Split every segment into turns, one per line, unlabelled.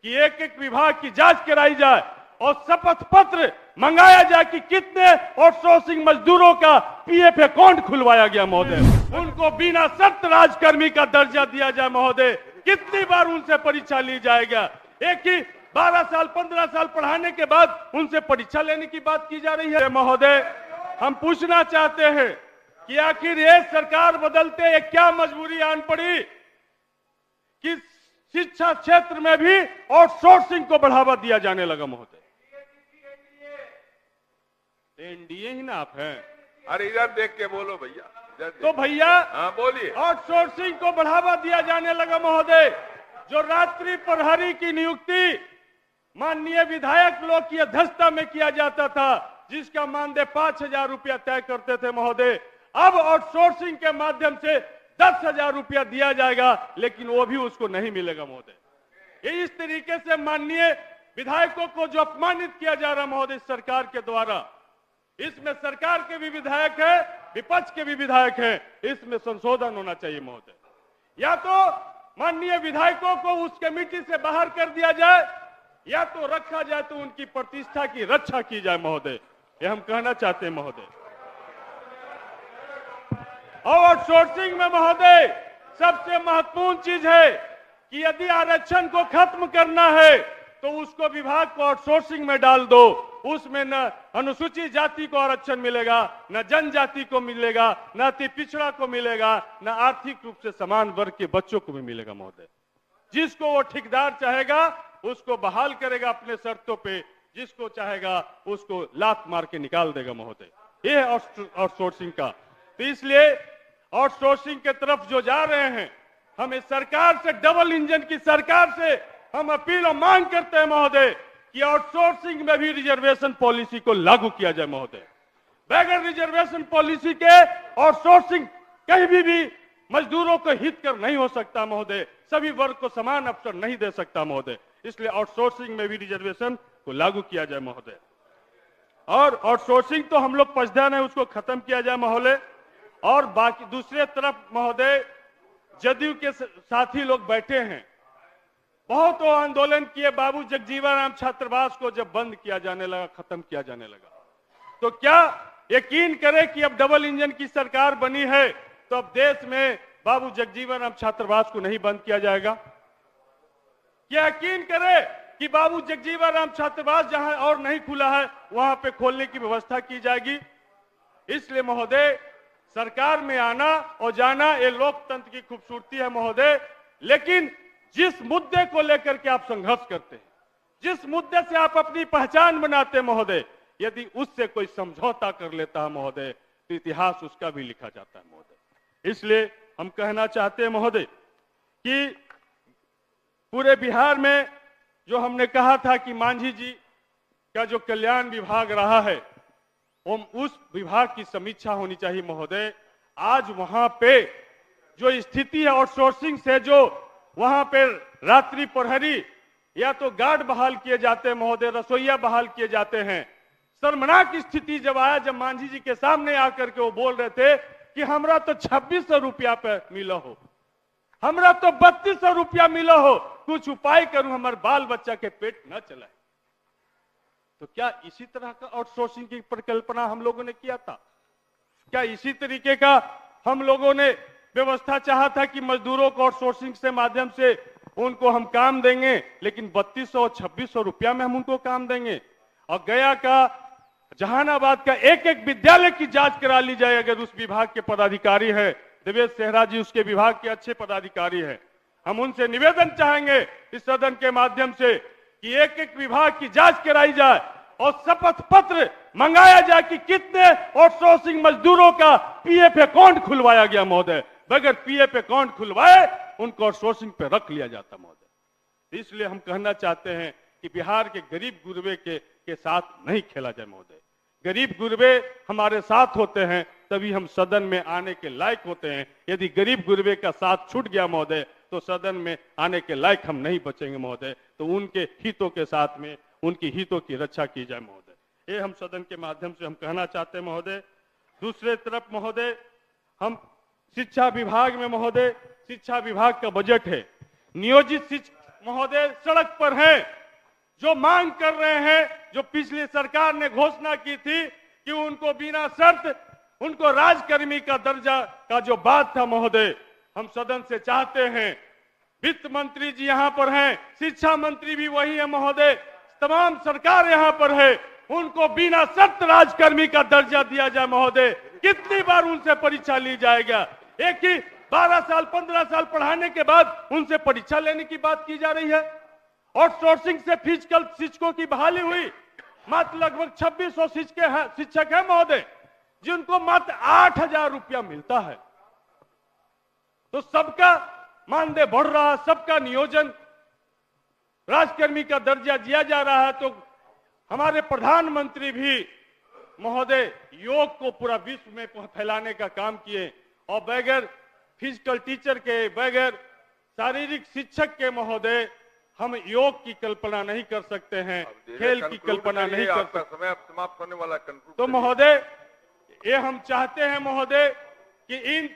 कि एक एक विभाग की जांच कराई जाए और शपथ पत्र मंगाया जाए कि कितने आउटसोर्सिंग मजदूरों का पीएफ अकाउंट खुलवाया गया महोदय, उनको बिना शर्त राजकर्मी का दर्जा दिया जाए महोदय, कितनी बार उनसे परीक्षा ली जाएगा। एक ही 12 साल 15 साल पढ़ाने के बाद उनसे परीक्षा लेने की बात की जा रही है। महोदय, हम पूछना चाहते हैं कि आखिर ये सरकार बदलते ये क्या मजबूरी आन पड़ी कि शिक्षा क्षेत्र में भी आउटसोर्सिंग को बढ़ावा दिया जाने लगा महोदय। एनडीए ही ना आप हैं।
अरे इधर देख के बोलो भैया, इधर
तो भैया
हाँ बोलिए।
आउटसोर्सिंग को बढ़ावा दिया जाने लगा महोदय। जो रात्रि प्रहरी की नियुक्ति माननीय विधायक लोग की अध्यक्षता में किया जाता था, जिसका मानदेय 5,000 रुपया तय करते थे महोदय, अब आउटसोर्सिंग के माध्यम से 10,000 रुपया दिया जाएगा, लेकिन वो भी उसको नहीं मिलेगा महोदय। ये इस तरीके से माननीय विधायकों को जो अपमानित किया जा रहा महोदय सरकार के द्वारा, इसमें सरकार के भी विधायक हैं, विपक्ष के भी विधायक हैं, इसमें संशोधन होना चाहिए महोदय। या तो माननीय विधायकों को उस कमेटी से बाहर कर दिया जाए, या तो रखा जाए तो उनकी प्रतिष्ठा की रक्षा की जाए महोदय, ये हम कहना चाहते हैं महोदय। और आउटसोर्सिंग में महोदय सबसे महत्वपूर्ण चीज है कि यदि आरक्षण को खत्म करना है तो उसको विभाग को आउटसोर्सिंग में डाल दो। उसमें न अनुसूचित जाति को आरक्षण मिलेगा, न जनजाति को मिलेगा, न अति पिछड़ा को मिलेगा, न आर्थिक रूप से समान वर्ग के बच्चों को भी मिलेगा महोदय। जिसको वो ठेकेदार चाहेगा उसको बहाल करेगा अपने शर्तों पे, जिसको चाहेगा उसको लात मार के निकाल देगा महोदय। ये है आउटसोर्सिंग का। तो इसलिए आउटसोर्सिंग के तरफ जो जा रहे हैं, हमें सरकार से, डबल इंजन की सरकार से हम अपील और मांग करते हैं महोदय कि आउटसोर्सिंग में भी रिजर्वेशन पॉलिसी को लागू किया जाए महोदय। बगैर रिजर्वेशन पॉलिसी के आउटसोर्सिंग कहीं भी मजदूरों को हित कर नहीं हो सकता महोदय, सभी वर्ग को समान अवसर नहीं दे सकता महोदय। इसलिए आउटसोर्सिंग में भी रिजर्वेशन को लागू किया जाए महोदय। और आउटसोर्सिंग तो हम लोग पक्षधर है, उसको खत्म किया जाए महोदय। और बाकी दूसरे तरफ महोदय जदयू के साथी लोग बैठे हैं, बहुत वो आंदोलन किए, बाबू जगजीवन राम छात्रावास को जब बंद किया जाने लगा, खत्म किया जाने लगा, तो क्या यकीन करें कि अब डबल इंजन की सरकार बनी है तो अब देश में बाबू जगजीवन राम छात्रावास को नहीं बंद किया जाएगा? क्या यकीन करें कि बाबू जगजीवन राम छात्रावास जहां और नहीं खुला है वहां पे खोलने की व्यवस्था की जाएगी? इसलिए महोदय सरकार में आना और जाना ये लोकतंत्र की खूबसूरती है महोदय, लेकिन जिस मुद्दे को लेकर के आप संघर्ष करते हैं, जिस मुद्दे से आप अपनी पहचान बनाते हैं महोदय, यदि उससे कोई समझौता कर लेता है महोदय तो इतिहास उसका भी लिखा जाता है महोदय। इसलिए हम कहना चाहते हैं महोदय कि पूरे बिहार में जो हमने कहा था कि मांझी जी का जो कल्याण विभाग रहा है, उस विभाग की समीक्षा होनी चाहिए महोदय। आज वहां पे जो स्थिति है आउटसोर्सिंग से, जो वहां पे रात्रि प्रहरी या तो गार्ड बहाल किए जाते हैं महोदय, रसोईया बहाल किए जाते हैं। शर्मनाक स्थिति जब आया, जब मांझी जी के सामने आकर के वो बोल रहे थे कि हमरा तो 2600 रुपया पे मिला हो, हमरा तो 3200 रुपया मिला हो, कुछ उपाय करूं हमारे बाल बच्चा के पेट न चलाए। तो क्या इसी तरह का आउटसोर्सिंग की परिकल्पना हम लोगों ने किया था? क्या इसी तरीके का हम लोगों ने व्यवस्था चाहा था कि मजदूरों को आउटसोर्सिंग से माध्यम से उनको हम काम देंगे, लेकिन 3200 और 2600 रुपया में हम उनको काम देंगे? और गया का, जहानाबाद का एक एक विद्यालय की जांच करा ली जाए। अगर उस विभाग के पदाधिकारी है देवेश सेहरा जी, उसके विभाग के अच्छे पदाधिकारी हैं, हम उनसे निवेदन चाहेंगे इस सदन के माध्यम से कि एक एक विभाग की जांच कराई जाए और शपथ पत्र मंगाया जाए कि कितने आउटसोर्सिंग मजदूरों का पीएफ अकाउंट खुलवाया गया महोदय। बगैर पीएफ अकाउंट खुलवाए उनको आउटसोर्सिंग पे रख लिया जाता महोदय। इसलिए हम कहना चाहते हैं कि बिहार के गरीब गुरबे के साथ नहीं खेला जाए महोदय। गरीब गुरबे हमारे साथ होते हैं तभी हम सदन में आने के लायक होते हैं। यदि गरीब गुरबे का साथ छूट गया महोदय तो सदन में आने के लायक हम नहीं बचेंगे महोदय। तो उनके हितों के साथ में उनकी हितों की रक्षा की जाए महोदय, ये हम सदन के माध्यम से हम कहना चाहते हैं महोदय। दूसरे तरफ महोदय, हम शिक्षा विभाग में महोदय, शिक्षा विभाग का बजट है, नियोजित महोदय सड़क पर हैं, जो मांग कर रहे हैं, जो पिछली सरकार ने घोषणा की थी कि उनको बिना शर्त उनको राजकर्मी का दर्जा का जो बात था महोदय, हम सदन से चाहते हैं, वित्त मंत्री जी यहाँ पर हैं, शिक्षा मंत्री भी वही है महोदय, तमाम सरकार यहाँ पर है, उनको बिना शर्त राजकर्मी का दर्जा दिया जाए महोदय। कितनी बार उनसे परीक्षा ली जाएगा? एक ही 12 साल 15 साल पढ़ाने के बाद उनसे परीक्षा लेने की बात की जा रही है। आउटसोर्सिंग से फिजिकल शिक्षकों की बहाली हुई, मात्र लगभग 2600 शिक्षक है महोदय, जिनको मात्र 8000 रुपया मिलता है। तो सबका मानदेय बढ़ रहा है, सबका नियोजन राजकर्मी का दर्जा दिया जा रहा है। तो हमारे प्रधानमंत्री भी महोदय योग को पूरा विश्व में फैलाने का काम किए, और बगैर फिजिकल टीचर के, बगैर शारीरिक शिक्षक के महोदय हम योग की कल्पना नहीं कर सकते हैं, खेल की कल्पना नहीं कर सकते।
समय समाप्त होने वाला।
तो महोदय ये हम चाहते हैं महोदय कि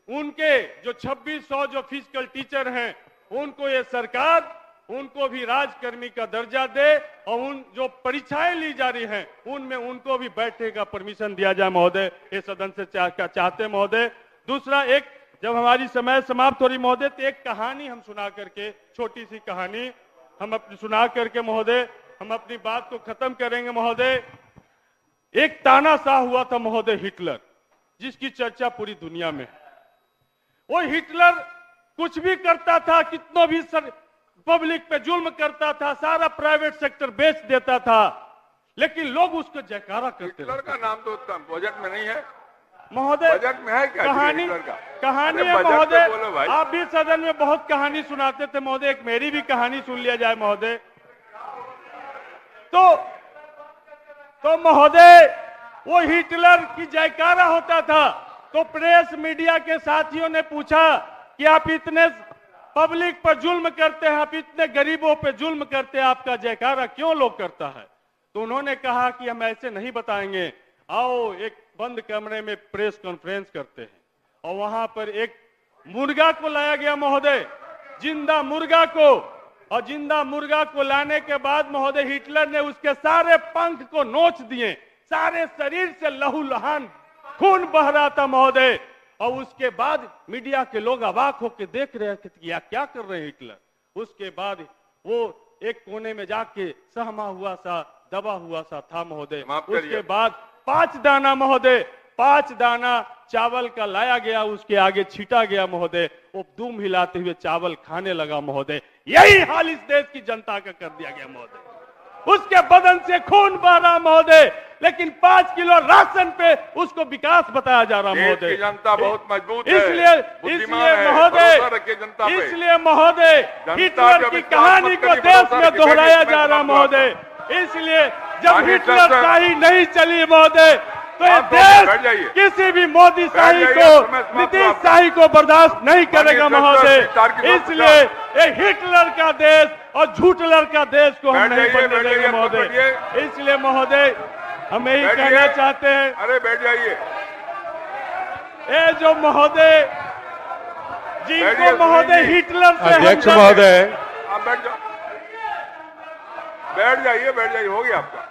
उनके जो 2600 जो फिजिकल टीचर हैं, उनको ये सरकार उनको भी राजकर्मी का दर्जा दे, और उन जो परीक्षाएं ली जा रही हैं उनमें उनको भी बैठने का परमिशन दिया जाए महोदय। ये सदन से चाहते हैं महोदय। दूसरा, एक जब हमारी समय समाप्त हो रही महोदय, तो एक कहानी हम सुना करके, छोटी सी कहानी हम अपनी सुना करके महोदय हम अपनी बात को खत्म करेंगे महोदय। एक तानाशाह हुआ था महोदय हिटलर, जिसकी चर्चा पूरी दुनिया में है। वो हिटलर कुछ भी करता था, कितनों भी पब्लिक पे जुल्म करता था, सारा प्राइवेट सेक्टर बेच देता था, लेकिन लोग उसको जयकारा करते थे।
हिटलर का नाम तो बजट में नहीं है
महोदय,
बजट में है क्या?
कहानी है महोदय। आप भी सदन में बहुत कहानी सुनाते थे महोदय, एक मेरी भी कहानी सुन लिया जाए महोदय। तो महोदय वो हिटलर की जयकारा होता था, तो प्रेस मीडिया के साथियों ने पूछा कि आप इतने पब्लिक पर जुल्म करते हैं, आप इतने गरीबों पे जुल्म करते हैं, आपका जयकारा क्यों लोग करता है? तो उन्होंने कहा कि हम ऐसे नहीं बताएंगे, आओ एक बंद कमरे में प्रेस कॉन्फ्रेंस करते हैं। और वहां पर एक मुर्गा को लाया गया महोदय, जिंदा मुर्गा को, और जिंदा मुर्गा को लाने के बाद महोदय हिटलर ने उसके सारे पंख को नोच दिए, सारे शरीर से लहूलुहान खून बह रहा था महोदय। और उसके बाद मीडिया के लोग अवाक होकर देख रहे थे कि क्या कर रहे हैं हिटलर। उसके बाद वो एक कोने में जाके सहमा हुआ सा, दबा हुआ सा था महोदय। उसके बाद 5 दाना महोदय, 5 दाना चावल का लाया गया, उसके आगे छीटा गया महोदय। वो दुम हिलाते हुए चावल खाने लगा महोदय। यही हाल इस देश की जनता का कर दिया गया महोदय। उसके बदन से खून बह रहा महोदय, लेकिन 5 किलो राशन पे उसको विकास बताया जा रहा महोदय।
जनता बहुत मजबूत है,
इसलिए महोदय हिटलर की कहानी को देश में दोहराया जा रहा महोदय। इसलिए जब हिटलर शाही नहीं चली महोदय, तो ये देश किसी भी मोदी शाही को, नीतीश शाही को बर्दाश्त नहीं करेगा महोदय। इसलिए ये हिटलर का देश और झूठलर का देश को हम नहीं बनने देंगे महोदय। इसलिए महोदय हम यही कहना चाहते हैं,
अरे बैठ जाइए।
ये जो महोदय जिनको महोदय हिटलर से,
अध्यक्ष महोदय,
आप बैठ जाइए, हो गया आपका।